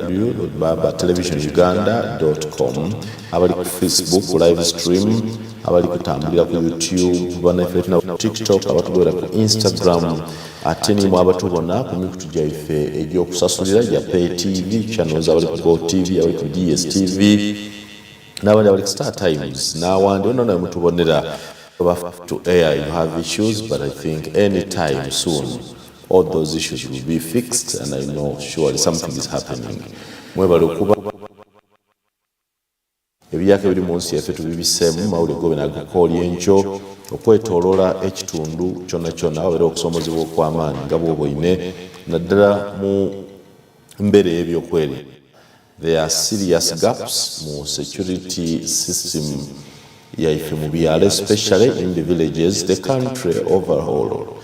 www.babatelevisionuganda.com abali ku Facebook live stream, abali kutambulira ku YouTube, banafetina ku TikTok, abatugora ku Instagram, ate nimwe abatubona ku mikutu gyaife egy'okusasulira gya Pay TV channels, abali ku Go TV, abali ku DSTV, n'abandi abali ku Star Times, n'awandi ono naye mutubonera to air. You have issues, but I think anytime soon all those issues will be fixed, and I know surely something is happening. Mwebale okuba ebyaka biri mu nsi yaffe tubibiseemu mawulire gobe nagakooli enkyo okwetoloola ekitundu kyonna kyonna wabeera okusomozebwa okw'amaanyi nga bw'oba oyine naddala mu mbeera y'ebyokwerinda. There are serious gaps mu security system yaife mu byalo, especially in the villages, the country overall.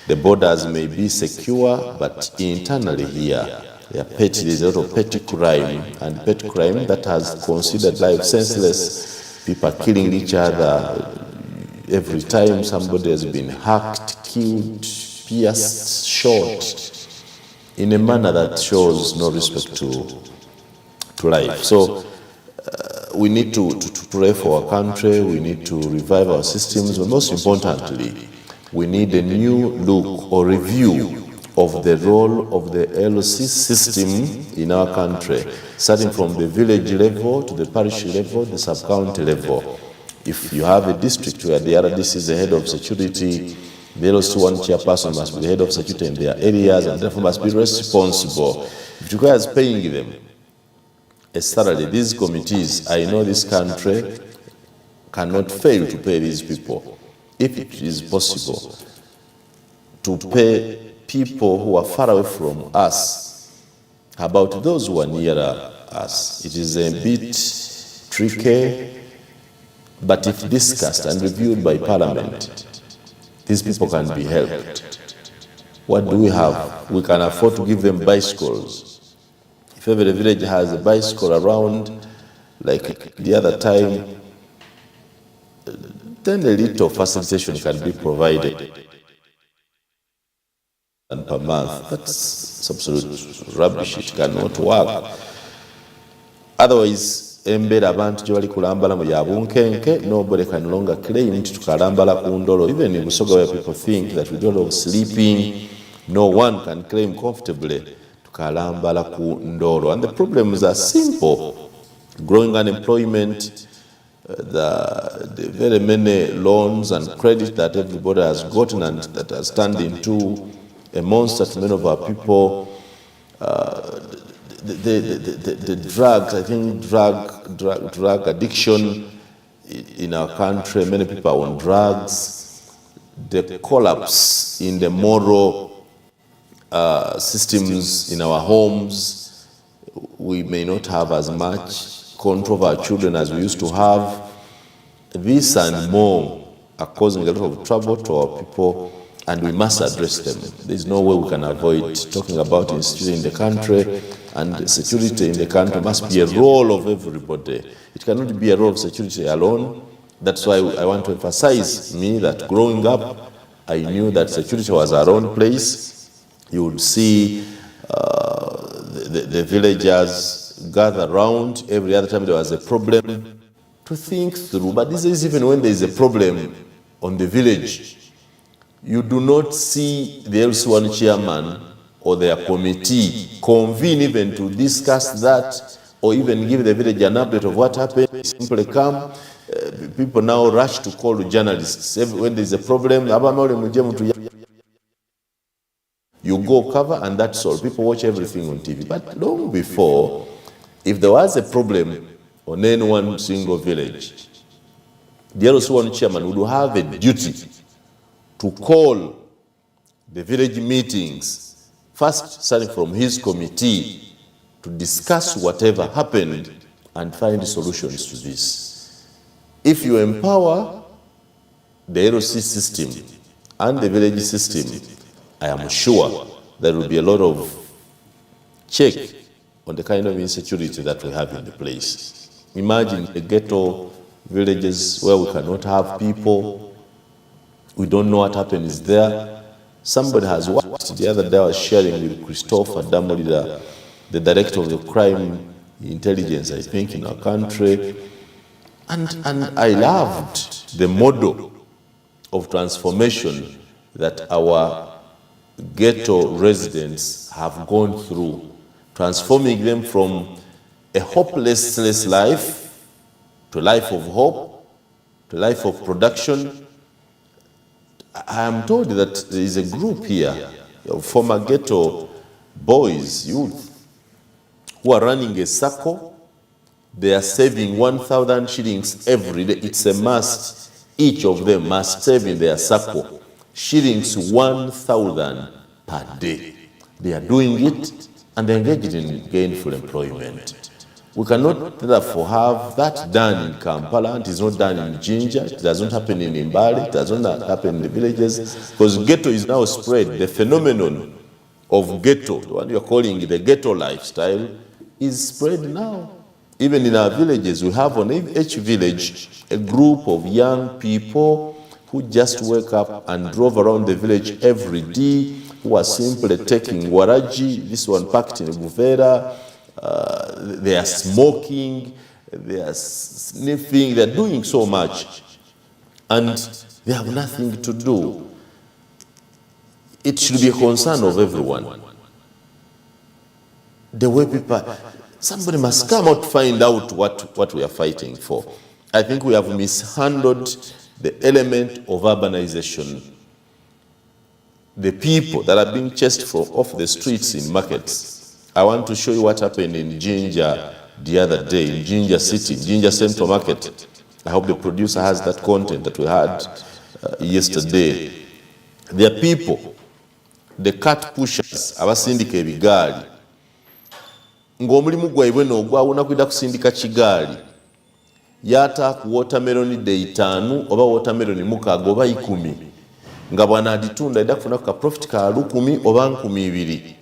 The borders may be secure, but internally here, there is a lot of petty crime, and petty crime that has considered life senseless. People are killing each other every time somebody has been hacked, killed, pierced, shot, in a manner that shows no respect to life. So we need to pray for our country, we need to revive our systems, but most importantly, we need a new look or review of the role of the LC system in our country, starting from the village level to the parish level, the sub-county level. If you have a district where the RDC is the head of security, the LC1 chairperson must be the head of security in their areas and therefore must be responsible. It requires paying them a salary. These committees, I know this country cannot fail to pay these people. If it is possible to pay people who are far away from us about those who are nearer us, it is a bit tricky, but if discussed and reviewed by Parliament, these people can be helped. What do we have? We can afford to give them bicycles. If every village has a bicycle around, like the other time, then a little facilitation can be provided. And per month, that's absolute rubbish. It cannot work. Otherwise, embeera abantu gye bali kulambala mu yabunkenke, nobody can longer claim nti tukalambala ku ndolo. Even in Busoga where people think that we don't love sleeping, no one can claim comfortably tukalambala ku ndolo. And the problems are simple. Growing unemployment, the very many loans and credit that everybody has gotten and that has turned into a monster to many of our people. The drugs, I think drug addiction in our country, many people are on drugs. The collapse in the moral systems in our homes. We may not have as much control of our children as we used to have. This and more are causing a lot of trouble to our people, and we must address them. There is no way we can avoid talking about insecurity in the country, and security in the country must be a role of everybody. It cannot be a role of security alone. That's why I want to emphasize that growing up, I knew that security was our own place. You would see the villagers gather around every other time there was a problem to think through. But this is even when there is a problem on the village. You do not see the LC1 chairman or their committee convene even to discuss that or even give the village an update of what happened. They simply come. People now rush to call journalists. When there is a problem, you go cover and that's all. People watch everything on TV. But long before, if there was a problem on any one single village, the LC1 chairman would have a duty to call the village meetings, first starting from his committee, to discuss whatever happened and find solutions to this. If you empower the LC system and the village system, I am sure there will be a lot of check on the kind of insecurity that we have in the place. Imagine the ghetto villages where we cannot have people. We don't know what happens there. Somebody has watched, the other day I was sharing with Christopher Damolida the director of the crime intelligence, I think, in our country. And I loved the model of transformation that our ghetto residents have gone through, transforming them from a hopeless life to a life of hope, to a life of production. I am told that there is a group here of former ghetto boys, youth, who are running a circle. They are saving 1,000 shillings every day. It's a must. Each of them must save in their circle shillings 1,000 per day. They are doing it and they're engaged in gainful employment. We cannot therefore have that done in Kampala. It is not done in Jinja. It doesn't happen in Mbali. It does not happen in the villages. Because ghetto is now spread. The phenomenon of ghetto, what you're calling the ghetto lifestyle, is spread now. Even in our villages, we have on each village a group of young people who just wake up and drove around the village every day, who are simply taking waraji, this one packed in buvera, they are smoking, they are sniffing, they are doing so much, and they have nothing to do. It should be a concern of everyone. The way people, somebody must come out to find out what we are fighting for. I think we have mishandled the element of urbanization. The people that are being chased off the streets in markets. I want to show you what happened in Jinja the other day, in Jinja City, Jinja Central Market. I hope the producer has that content that we had yesterday. There are people, the cart pushers, abasindika ebigaali. Ng'omulimu gwaibwe n'ogwawuna kwida kusindika kigaali. Yataaku watermelon day 5 oba watermelon 6 oba 10. Nga bwana aditunda ida kufuna ka profit ka 10 oba 20.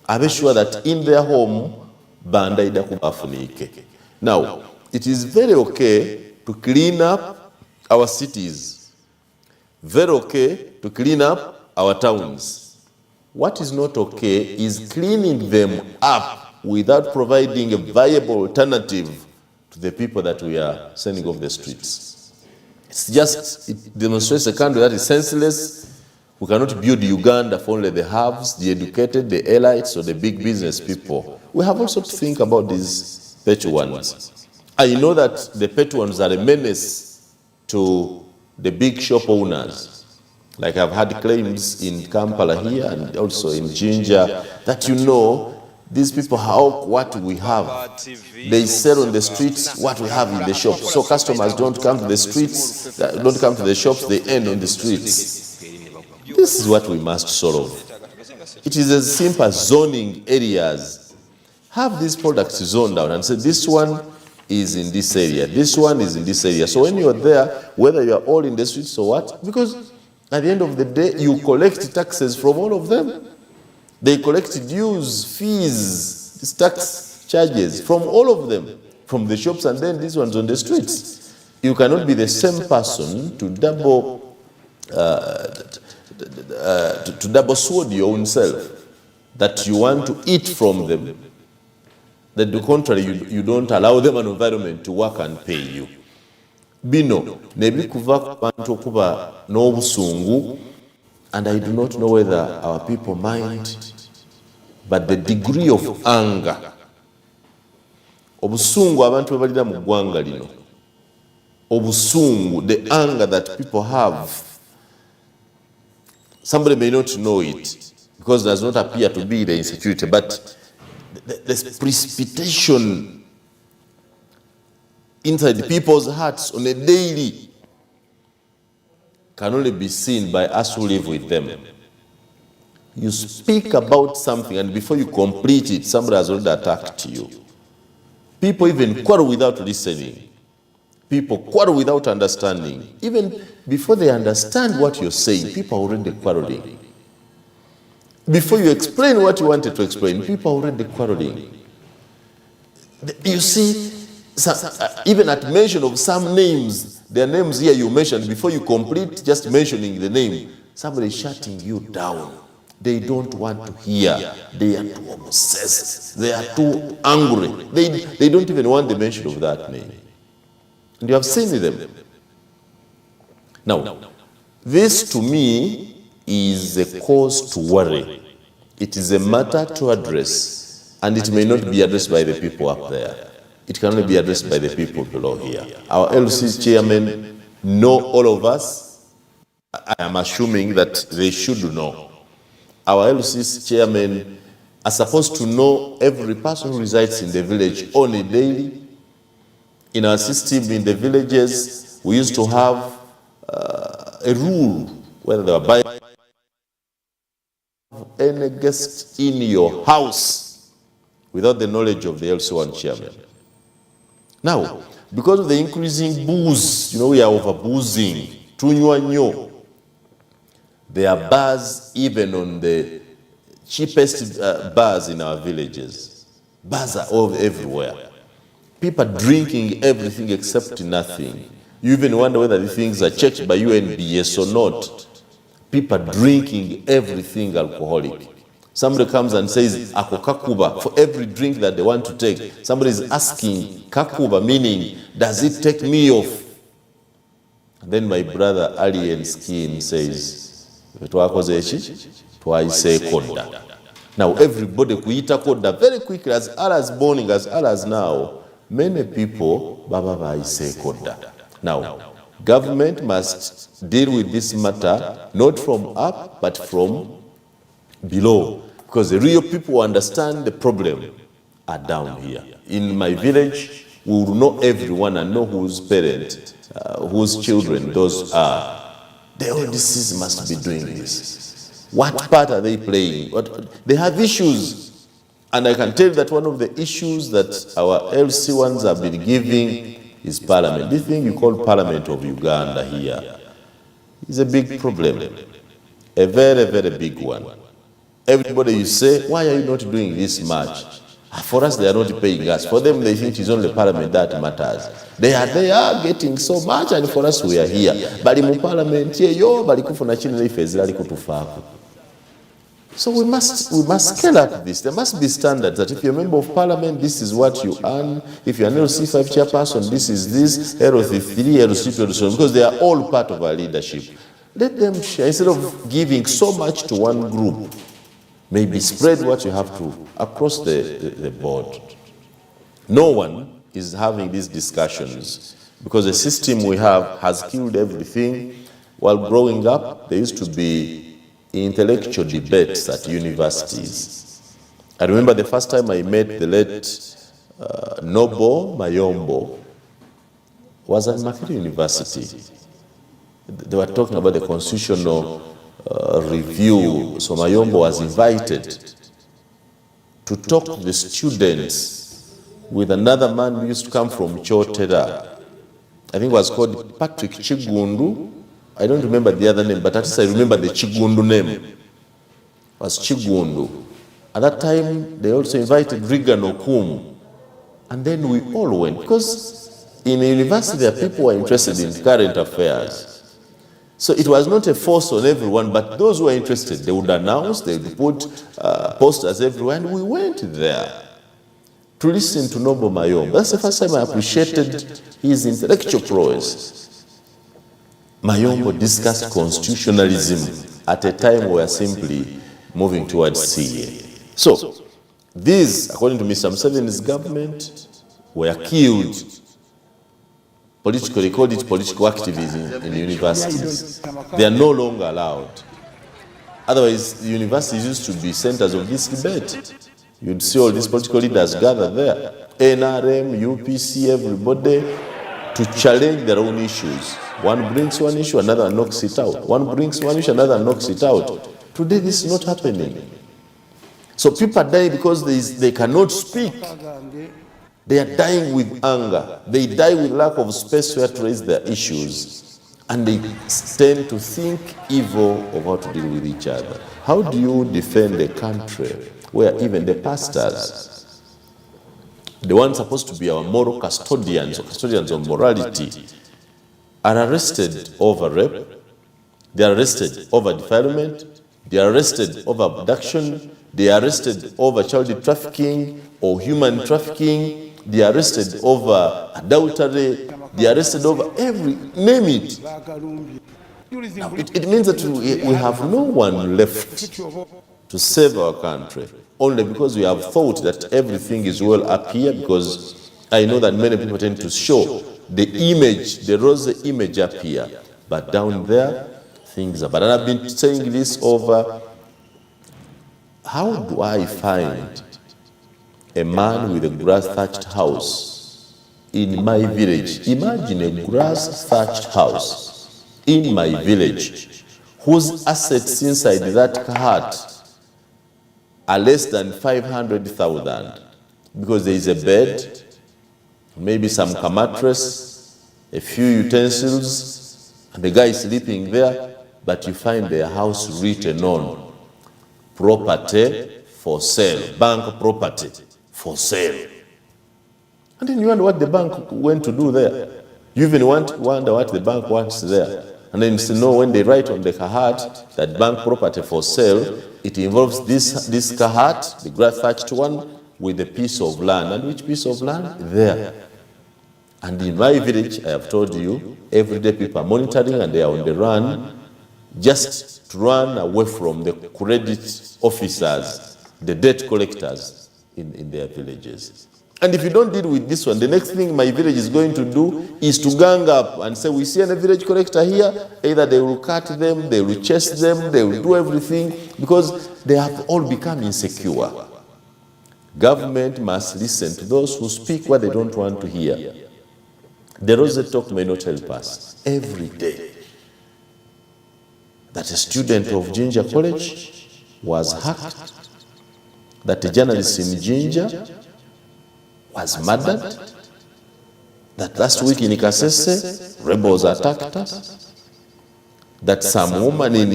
Abe sure that in their home banda ida kubafunike. Now, it is very okay to clean up our cities. Very okay to clean up our towns. What is not okay is cleaning them up without providing a viable alternative to the people that we are sending off the streets. It demonstrates a country that is senseless. We cannot build Uganda for only the haves, the educated, the elites, or the big business people. We have also to think about these petty ones. I know that the petty ones are a menace to the big shop owners. Like I've had claims in Kampala here and also in Jinja that these people hawk what we have. They sell on the streets what we have in the shops. So customers don't come to the streets, don't come to the shops, they end on the streets. This is what we must solve. It is as simple as zoning areas. Have these products zoned out and say this one is in this area, this one is in this area. So when you're there, whether you are all in the streets or what, because at the end of the day, you collect taxes from all of them. They collect dues, fees, tax charges from all of them, from the shops and then these ones on the streets. You cannot be the same person to double sword your own self, that you want to eat from them. That the contrary, you don't allow them an environment to work and pay you. Bino, nebi kuva kubantu kuba n'obusungu. And I do not know whether our people mind, but the degree of anger. Obusungu abantu bebalira mu ggwanga lino. Obusungu, the anger that people have. Somebody may not know it because it does not appear to be the insecurity, but the precipitation inside the people's hearts on a daily can only be seen by us who live with them. You speak about something and before you complete it, somebody has already attacked you. People even quarrel without listening. People quarrel without understanding. Even before they understand what you're saying, people are already quarreling. Before you explain what you wanted to explain, people are already quarreling. You see, even at mention of some names, their names here you mentioned, before you complete just mentioning the name, somebody is shutting you down. They don't want to hear. They are too obsessed. They are too angry. They don't even want the mention of that name. And you have seen them. Now, this to me is a cause to worry. It is a matter to address, and it may not be addressed by the people up there. It can only be addressed by the people below here. Our LC's chairman know all of us. I am assuming that they should know. Our LC's chairman are supposed to know every person who resides in the village on a daily. In our system in the villages, we used to have a rule whether they were buying any guest in your house without the knowledge of the LC1 chairman. Now, because of the increasing booze, we are over boozing, tunywa nnyo. There are bars even on the cheapest bars in our villages. Bars are all everywhere. People are drinking everything except nothing. You even wonder whether the things are checked by UNBS or not. People are drinking everything alcoholic. Somebody comes and says, "Ako kakuba," for every drink that they want to take. Somebody is asking, kakuba meaning, does it take me off? And then my brother Alien Skin says, now everybody kuita koda very quickly, as early as morning, as early as now. Many people baba say koda. Now, government must deal with this matter not from up but from below, because the real people who understand the problem are down here. In my village, we will know everyone and know whose parent, whose children those are. The LDCs must be doing this. What part are they playing? They have issues. And I can tell you that one of the issues that our LC ones have been giving is Parliament. This thing you call Parliament of Uganda here is a big problem. A very, very big one. Everybody you say, why are you not doing this much? For us, they are not paying us. For them, they think it's only Parliament that matters. They are getting so much, and for us, we are here. Bali mu Parliament, bali kufuna chini na ifezilali kutufaku. So we must scale up this. There must be standards that if you're a member of Parliament, this is what you earn. If you're an LC5 chairperson, this is this, LC3, LC2, LC1, because they are all part of our leadership. Let them share. Instead of giving so much to one group, maybe spread what you have to across the board. No one is having these discussions because the system we have has killed everything. While growing up, there used to be intellectual debates at universities. I remember the first time I met the late Nobo Mayombo was at Makere University. They were talking about the constitutional review. So Mayombo was invited to talk to the students with another man who used to come from Chotera. I think it was called Patrick Chigundu. I don't remember the other name, but at least I remember the Chigundu name. It was Chigundu. At that time, they also invited Regan Okum. And then we all went, because in a university, there are people who are interested in current affairs. So it was not a force on everyone, but those who were interested, they would announce, they would put posters everywhere, and we went there to listen to Nobo Mayombo. That's the first time I appreciated his intellectual prowess. Mayombo discussed constitutionalism at a time we were simply moving towards CA. So, these, according to Mr. Museveni's government, were killed. Politically, they called it political activism in the universities. They are no longer allowed. Otherwise, the universities used to be centers of this debate. You'd see all these political leaders gather there. NRM, UPC, everybody, to challenge their own issues. One brings one issue, another knocks it out. One brings one issue, another knocks it out. Today, this is not happening. So people die because they cannot speak. They are dying with anger. They die with lack of space where to raise their issues. And they tend to think evil of how to deal with each other. How do you defend a country where even the pastors, the ones supposed to be our moral custodians or custodians of morality, are arrested over rape, they are arrested over defilement, they are arrested over abduction, they are arrested over child trafficking or human trafficking, they are arrested over adultery, they are arrested over every, name it. Now, it means that we have no one left to save our country, only because we have thought that everything is well up here, because I know that many people tend to show the image, the rosy image up here, but down there, things are bad. And I've been saying this over, how do I find a man with a grass-thatched house in my village? Imagine a grass-thatched house in my village whose assets inside that hut are less than 500,000, because there is a bed, maybe some mattress, a few utensils, and the guy is sleeping there, but you find their house written on property for sale, bank property for sale. And then you wonder what the bank went to do there. You even wonder what the bank wants there. And then you know, when they write on the kahat that bank property for sale, it involves this kahat, the grass-thatched one, with a piece of land. And which piece of land? There. And in my village, I have told you, every day people are monitoring and they are on the run, just to run away from the credit officers, the debt collectors in their villages. And if you don't deal with this one, the next thing my village is going to do is to gang up and say, we see a village collector here, either they will cut them, they will chase them, they will do everything, because they have all become insecure. Government must listen to those who speak what they don't want to hear. The rosy talk may not help us. Every day that a student of Ginger College was hacked, that a journalist in Ginger was murdered, that last week in Kasese, rebels attacked us, that some woman in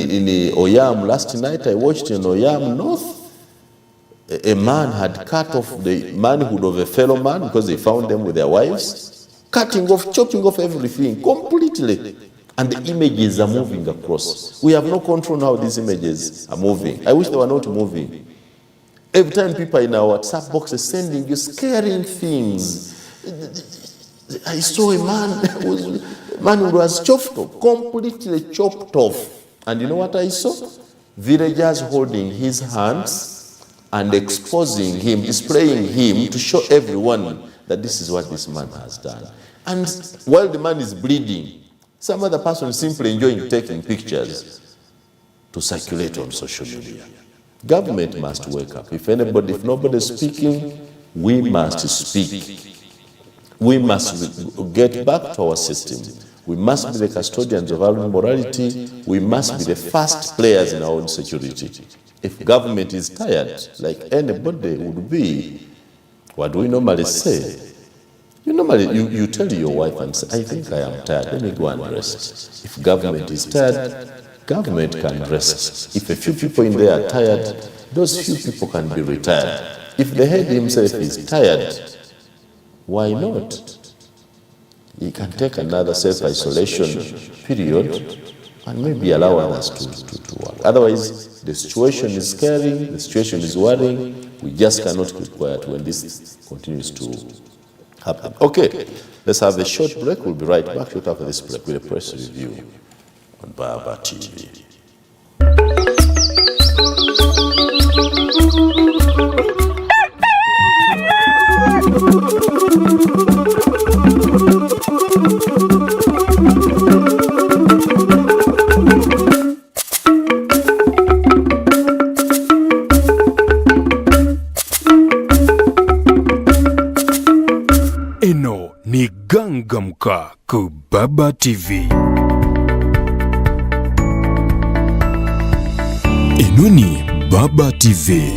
Oyam last night, I watched in Oyam North, a man had cut off the manhood of a fellow man because they found them with their wives, cutting off, chopping off everything completely. And the images are moving across. We have no control how these images are moving. I wish they were not moving. Every time people in our WhatsApp box are sending you scaring things. I saw a man who was chopped off, completely chopped off. And you know what I saw? Villagers holding his hands and exposing him, displaying him to show everyone that this is what this man has done. And while the man is bleeding, some other person is simply enjoying taking pictures to circulate on social media. Government must wake up. If nobody is speaking, we must speak. We must get back to our system. We must be the custodians of our morality. We must be the first players in our own security. If government is tired, like anybody would be, what do we normally say? You tell your wife and say, I think I am tired, let me go and rest. If government is tired, government can rest. If a few people in there are tired, those few people can be retired. If the head himself is tired, why not? He can take another self-isolation period and maybe allow others to work. Otherwise, the situation is scary, the situation is worrying. We just cannot keep quiet when this continues to happen. Okay, let's have a short break. We'll be right back short after this break with a press review on Baba TV. Eno ni Gangamka ku Baba TV. Eno ni Baba TV.